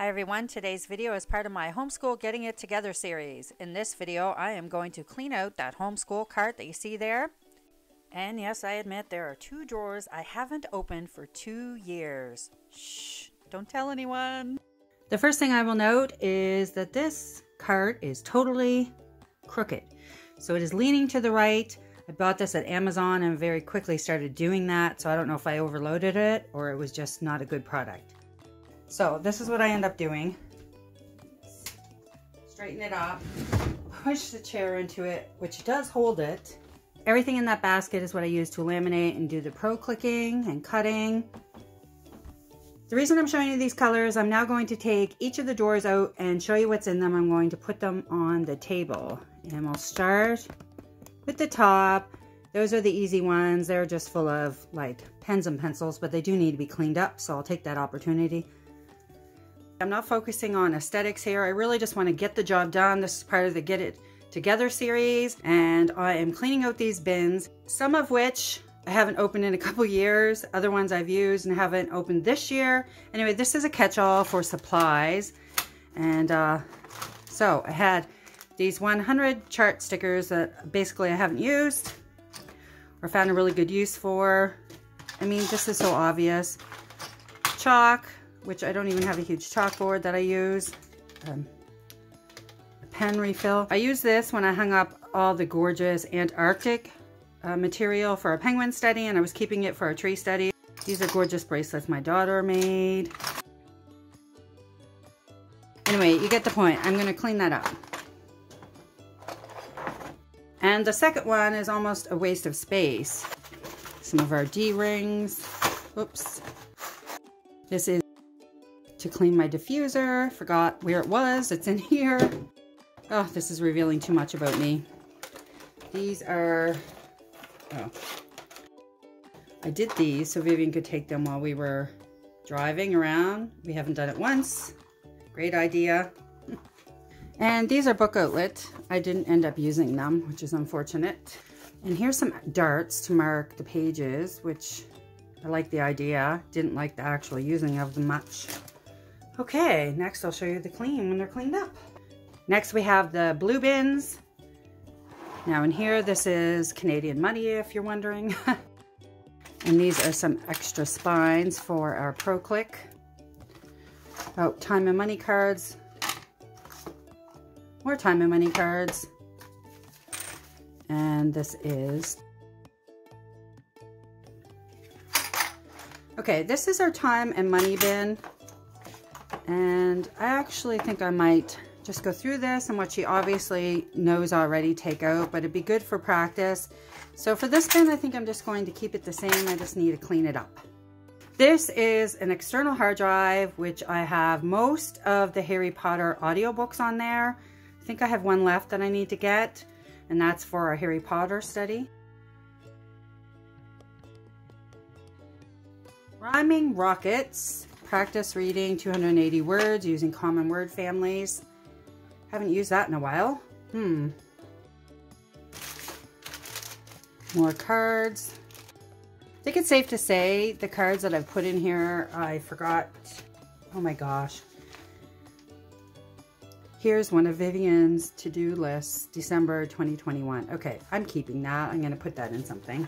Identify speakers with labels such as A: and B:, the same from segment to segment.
A: Hi everyone, today's video is part of my Homeschool Getting It Together series. In this video, I am going to clean out that homeschool cart that you see there. And yes, I admit there are 2 drawers I haven't opened for 2 years. Shh, don't tell anyone. The first thing I will note is that this cart is totally crooked. So it is leaning to the right. I bought this at Amazon and very quickly started doing that. So I don't know if I overloaded it or it was just not a good product. So this is what I end up doing. Straighten it up, push the chair into it, which does hold it. Everything in that basket is what I use to laminate and do the pro clicking and cutting. The reason I'm showing you these colors, I'm now going to take each of the drawers out and show you what's in them. I'm going to put them on the table. And we'll start with the top. Those are the easy ones. They're just full of like pens and pencils, but they do need to be cleaned up, so I'll take that opportunity. I'm not focusing on aesthetics here. I really just want to get the job done. This is part of the Get It Together series, and I am cleaning out these bins, some of which I haven't opened in a couple years. Other ones I've used and haven't opened this year. Anyway, this is a catch-all for supplies. And so I had these 100 chart stickers that basically I haven't used or found a really good use for. I mean, this is so obvious. Chalk, which I don't even have a huge chalkboard that I use. A pen refill. I use this when I hung up all the gorgeous Antarctic material for a penguin study, and I was keeping it for a tree study. These are gorgeous bracelets my daughter made. Anyway, you get the point. I'm going to clean that up. And the second one is almost a waste of space. Some of our D-rings. Oops. This is to clean my diffuser. Forgot where it was. It's in here. Oh, this is revealing too much about me. These are, oh, I did these so Vivian could take them while we were driving around. We haven't done it once. Great idea. And these are book outlet. I didn't end up using them, which is unfortunate. And here's some darts to mark the pages, which I like the idea. Didn't like the actual using of them much. Okay, next I'll show you the clean when they're cleaned up. Next we have the blue bins. Now in here, this is Canadian money if you're wondering. And these are some extra spines for our Pro Click. Oh, time and money cards. More time and money cards. And this is, okay, this is our time and money bin. And I actually think I might just go through this and what she obviously knows already take out, but it'd be good for practice. So for this bin, I think I'm just going to keep it the same. I just need to clean it up. This is an external hard drive, which I have most of the Harry Potter audiobooks on there. I think I have one left that I need to get, and that's for our Harry Potter study. Rhyming Rockets. Practice reading 280 words using common word families. Haven't used that in a while. More cards. I think it's safe to say the cards that I've put in here, I forgot. Oh my gosh. Here's one of Vivian's to-do lists, December 2021. Okay, I'm keeping that. I'm going to put that in something,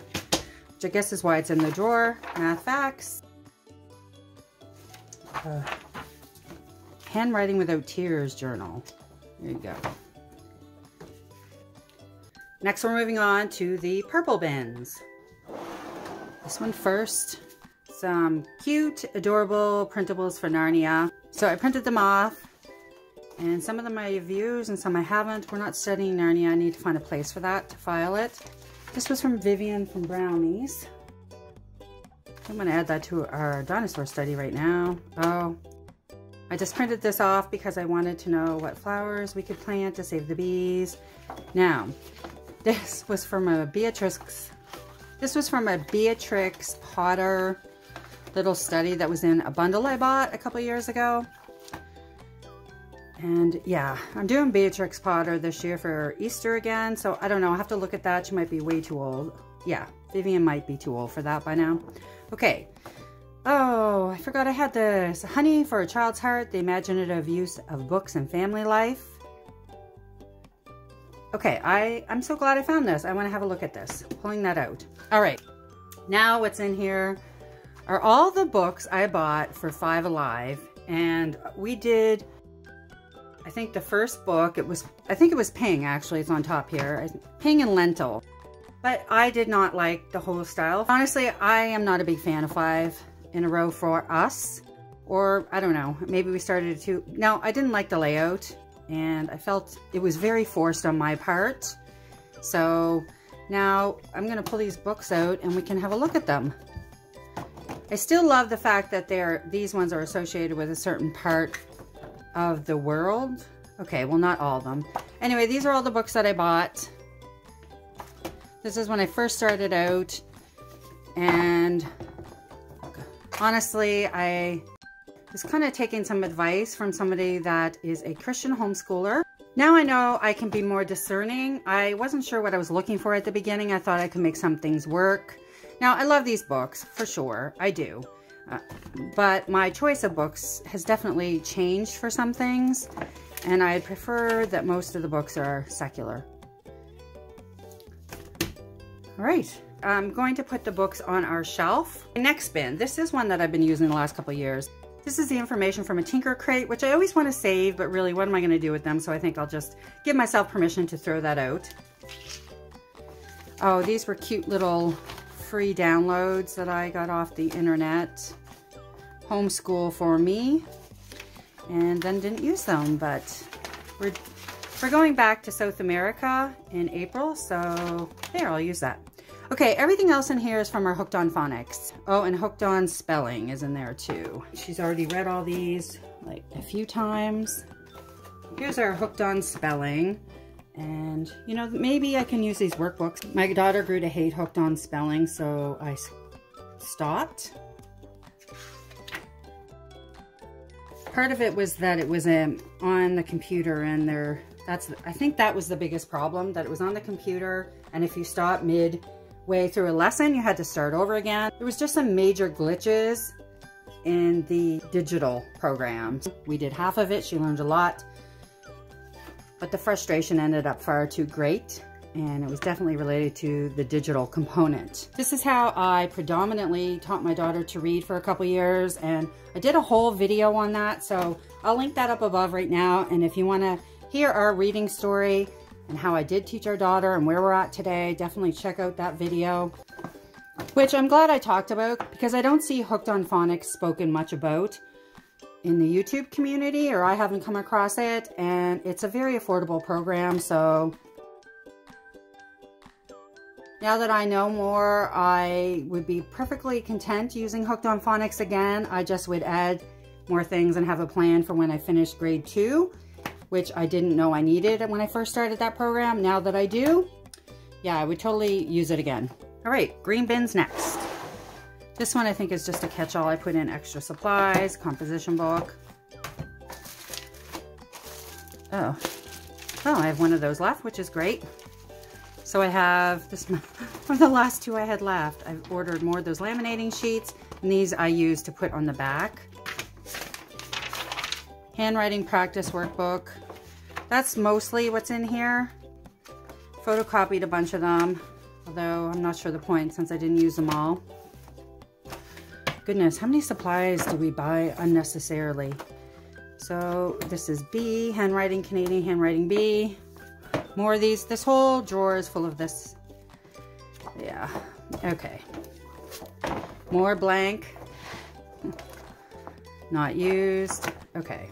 A: which I guess is why it's in the drawer. Math facts. Handwriting Without Tears journal. There you go. Next, we're moving on to the purple bins. This one first. Some cute, adorable printables for Narnia. So I printed them off, and some of them I have used and some I haven't. We're not studying Narnia. I need to find a place for that to file it. This was from Vivian from Brownies. I'm going to add that to our dinosaur study right now. Oh, I just printed this off because I wanted to know what flowers we could plant to save the bees. Now, this was from a Beatrix Potter little study that was in a bundle I bought a couple years ago. And yeah, I'm doing Beatrix Potter this year for Easter again. So I don't know, I'll have to look at that. She might be way too old. Yeah, Vivian might be too old for that by now. Okay, Oh, I forgot I had this. Honey for a Child's Heart, the imaginative use of books in family life. Okay, I'm so glad I found this. I want to have a look at this. Pulling that out. All right, now what's in here are all the books I bought for Five Alive. And we did, I think the first book, I think it was Ping, actually. It's on top here. Ping and Lentil. But I did not like the whole style. Honestly, I am not a big fan of 5 in a row for us. Or, I don't know, maybe we started it too. No, I didn't like the layout. And I felt it was very forced on my part. So now I'm going to pull these books out and we can have a look at them. I still love the fact that these ones are associated with a certain part of the world. Okay, well, not all of them. Anyway, these are all the books that I bought. This is when I first started out. And honestly, I was kind of taking some advice from somebody that is a Christian homeschooler. Now I know I can be more discerning. I wasn't sure what I was looking for at the beginning. I thought I could make some things work. Now, I love these books, for sure. I do. But my choice of books has definitely changed for some things. And I prefer that most of the books are secular. All right. I'm going to put the books on our shelf. The next bin. This is one that I've been using the last couple of years. This is the information from a Tinker Crate, which I always want to save, but really, what am I going to do with them? So I think I'll just give myself permission to throw that out. Oh, these were cute little free downloads that I got off the internet. Homeschool for me. And then didn't use them, but we're going back to South America in April, so there, I'll use that. Okay, everything else in here is from our Hooked on Phonics. Oh, and Hooked on Spelling is in there too. She's already read all these like a few times. Here's our Hooked on Spelling. And, you know, maybe I can use these workbooks. My daughter grew to hate Hooked on Spelling, so I stopped. Part of it was that it was on the computer, and I think that was the biggest problem, that it was on the computer, and if you stopped midway through a lesson, you had to start over again. There was just some major glitches in the digital program. We did half of it. She learned a lot. But the frustration ended up far too great, and it was definitely related to the digital component. This is how I predominantly taught my daughter to read for a couple years, and I did a whole video on that, so I'll link that up above right now. And if you want to hear our reading story and how I did teach our daughter and where we're at today, definitely check out that video, which I'm glad I talked about, because I don't see Hooked on Phonics spoken much about in the YouTube community, or I haven't come across it, and it's a very affordable program. So now that I know more, I would be perfectly content using Hooked on Phonics again. I just would add more things and have a plan for when I finish grade 2, which I didn't know I needed when I first started that program. Now that I do, yeah, I would totally use it again. All right, green bin's next. This one I think is just a catch-all. I put in extra supplies, composition book. Oh, I have one of those left, which is great. So I have this one of the last 2 I had left. I've ordered more of those laminating sheets, and these I use to put on the back. Handwriting practice workbook. That's mostly what's in here. Photocopied a bunch of them, although I'm not sure the point since I didn't use them all. Goodness, how many supplies do we buy unnecessarily? So this is B, handwriting, Canadian handwriting B. More of these. This whole drawer is full of this. Yeah, okay. More blank. Not used. Okay.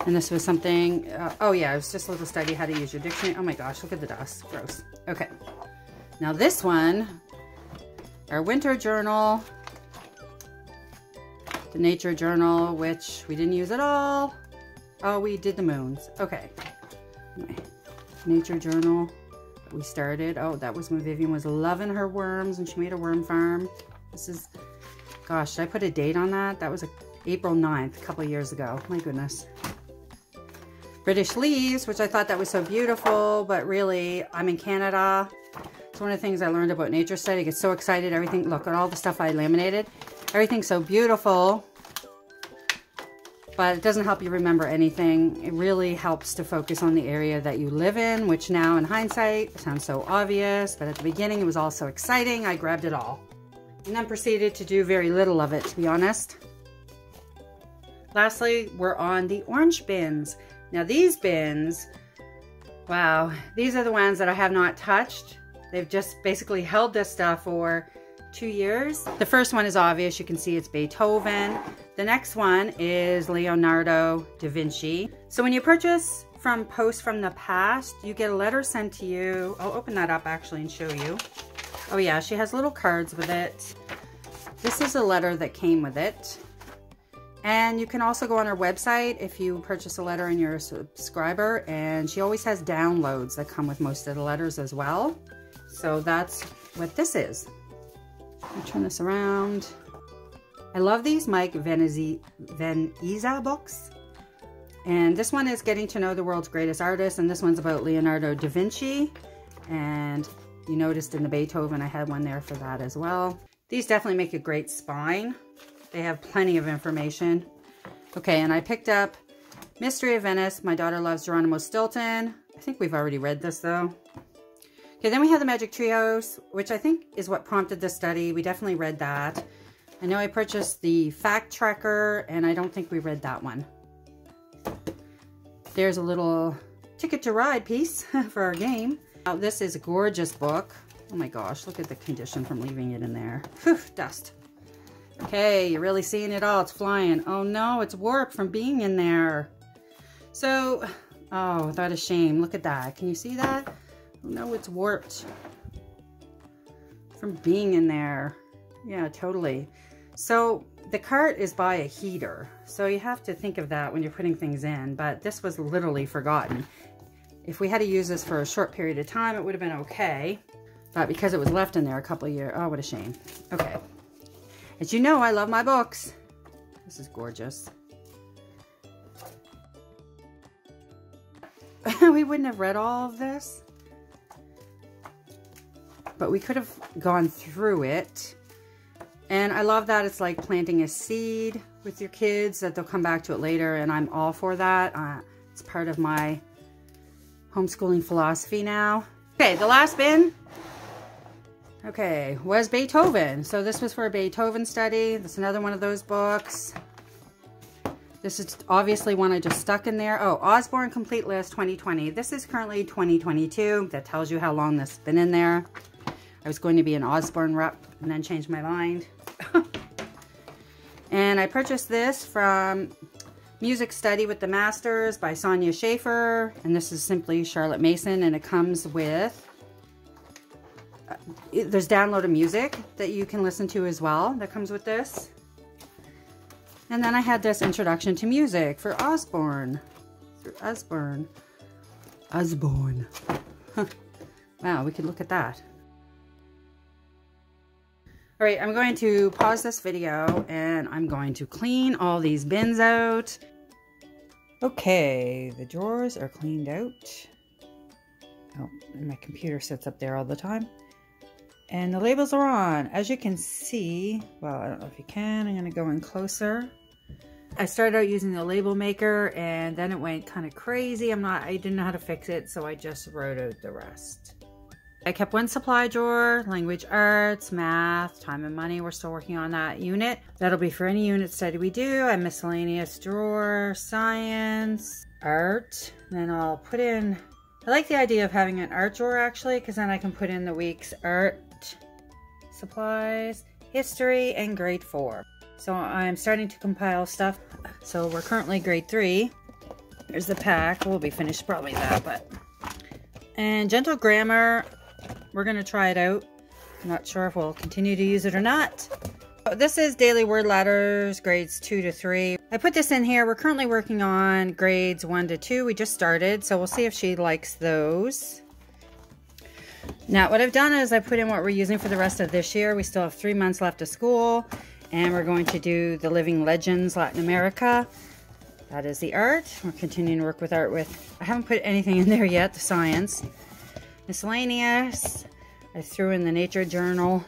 A: And this was something, oh yeah, it was just a little study how to use your dictionary. Oh my gosh, look at the dust. Gross. Okay. Now this one, our winter journal, the nature journal, which we didn't use at all. Oh, we did the moons. Okay. Anyway, nature journal that we started. Oh, that was when Vivian was loving her worms and she made a worm farm. This is, gosh, did I put a date on that? That was April 9th, a couple of years ago. My goodness. British leaves, which I thought that was so beautiful, but really, I'm in Canada, It's one of the things I learned about nature study. I get so excited. Everything, look at all the stuff I laminated. Everything's so beautiful. But it doesn't help you remember anything. It really helps to focus on the area that you live in, which now in hindsight sounds so obvious, but at the beginning it was all so exciting, I grabbed it all. And then proceeded to do very little of it, to be honest. Lastly, we're on the orange bins. Now these bins, wow, these are the ones that I have not touched. They've just basically held this stuff for 2 years. The first one is obvious. You can see it's Beethoven. The next one is Leonardo da Vinci. So when you purchase from Post from the Past, you get a letter sent to you. I'll open that up actually and show you. Oh yeah, she has little cards with it. This is a letter that came with it. And you can also go on her website if you purchase a letter and you're a subscriber, and she always has downloads that come with most of the letters as well. So that's what this is. Let me turn this around. I love these Mike Veneza books. And this one is Getting to Know the World's Greatest Artists, and this one's about Leonardo da Vinci. And you noticed in the Beethoven, I had one there for that as well. These definitely make a great spine. They have plenty of information. Okay, and I picked up Mystery of Venice. My daughter loves Geronimo Stilton. I think we've already read this though. Okay, then we have the Magic Treehouse, which I think is what prompted the study. We definitely read that. I know I purchased the Fact Tracker, and I don't think we read that one. There's a little Ticket to Ride piece for our game. Now, this is a gorgeous book. Oh my gosh, look at the condition from leaving it in there. Whew, dust. Okay, you're really seeing it all. It's flying. Oh no, it's warped from being in there. So, oh, what a shame. Look at that. Can you see that? Oh no, it's warped from being in there. Yeah, totally. So the cart is by a heater. So you have to think of that when you're putting things in, but this was literally forgotten. If we had to use this for a short period of time, it would have been okay. But because it was left in there a couple of years, oh, what a shame. Okay. As you know, I love my books. This is gorgeous. We wouldn't have read all of this, but we could have gone through it. And I love that it's like planting a seed with your kids, that they'll come back to it later, and I'm all for that. It's part of my homeschooling philosophy now. Okay, the last bin, okay, was Beethoven. So this was for a Beethoven study. That's another one of those books. This is obviously one I just stuck in there. Oh, Osborne Complete List 2020. This is currently 2022. That tells you how long this has been in there. I was going to be an Osborne rep and then changed my mind. And I purchased this from Music Study with the Masters by Sonia Schaefer. And this is simply Charlotte Mason, and it comes with, there's downloaded music that you can listen to as well that comes with this. And then I had this Introduction to Music for Osborne. Osborne. Wow, we could look at that. All right, I'm going to pause this video and I'm going to clean all these bins out. Okay, the drawers are cleaned out. Oh, and my computer sits up there all the time. And the labels are on. As you can see, well, I don't know if you can, I'm gonna go in closer. I started out using the label maker and then it went kind of crazy. I didn't know how to fix it, so I just wrote out the rest. I kept one supply drawer, language arts, math, time and money. We're still working on that unit. That'll be for any unit study we do. A miscellaneous drawer, science, art. Then I'll put in, I like the idea of having an art drawer actually, because then I can put in the week's art, supplies, history, and grade 4. So I'm starting to compile stuff. So we're currently grade 3. There's the pack. We'll be finished probably that, but. And gentle grammar. We're going to try it out. I'm not sure if we'll continue to use it or not. This is daily word letters, grades 2 to 3. I put this in here. We're currently working on grades 1 to 2. We just started, so we'll see if she likes those. Now, what I've done is I put in what we're using for the rest of this year. We still have 3 months left of school, and we're going to do the Living Legends Latin America. That is the art. We're continuing to work with art with, I haven't put anything in there yet, the science. Miscellaneous. I threw in the nature journal.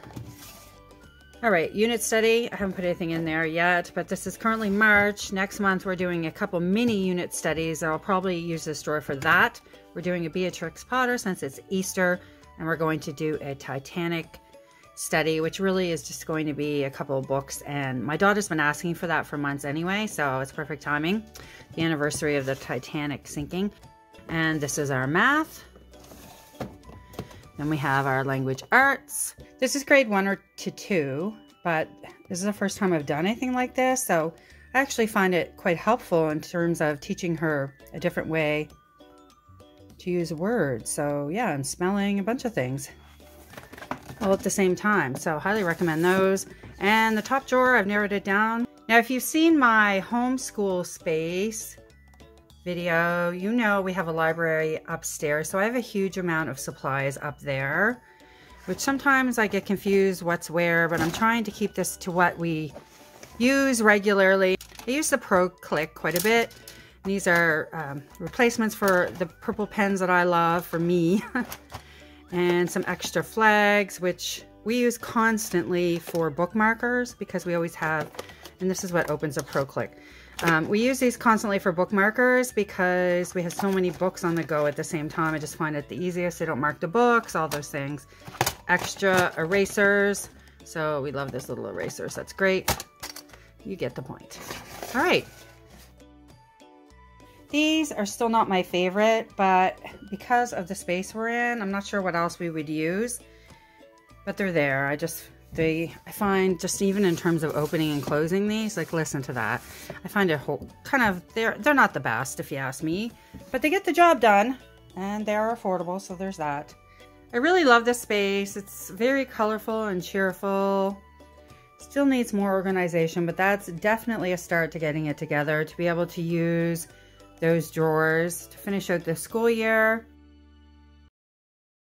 A: All right, unit study. I haven't put anything in there yet, but this is currently March. Next month, we're doing a couple mini unit studies. I'll probably use this drawer for that. We're doing a Beatrix Potter since it's Easter, and we're going to do a Titanic study, which really is just going to be a couple of books. And my daughter's been asking for that for months anyway, so it's perfect timing. The anniversary of the Titanic sinking. And this is our math. Then we have our language arts. This is grade 1 to 2, but this is the first time I've done anything like this, so I actually find it quite helpful in terms of teaching her a different way to use words. So yeah, and spelling, a bunch of things all at the same time. So highly recommend those. And the top drawer, I've narrowed it down. Now, if you've seen my homeschool space video, you know we have a library upstairs, so I have a huge amount of supplies up there, which sometimes I get confused what's where, but I'm trying to keep this to what we use regularly. I use the Pro Click quite a bit. These are replacements for the purple pens that I love for me. And some extra flags, which we use constantly for bookmarkers because we always have, and this is what opens a Pro Click. We use these constantly for bookmarkers because we have so many books on the go at the same time. I just find it the easiest. I don't mark the books, all those things. Extra erasers. So we love this little erasers. That's great. You get the point. All right. These are still not my favorite, but because of the space we're in, I'm not sure what else we would use, but they're there. I find just even in terms of opening and closing these, like listen to that. I find it kind of, they're not the best if you ask me, but they get the job done and they are affordable. So there's that. I really love this space. It's very colorful and cheerful. Still needs more organization, but that's definitely a start to getting it together to be able to use those drawers to finish out the school year.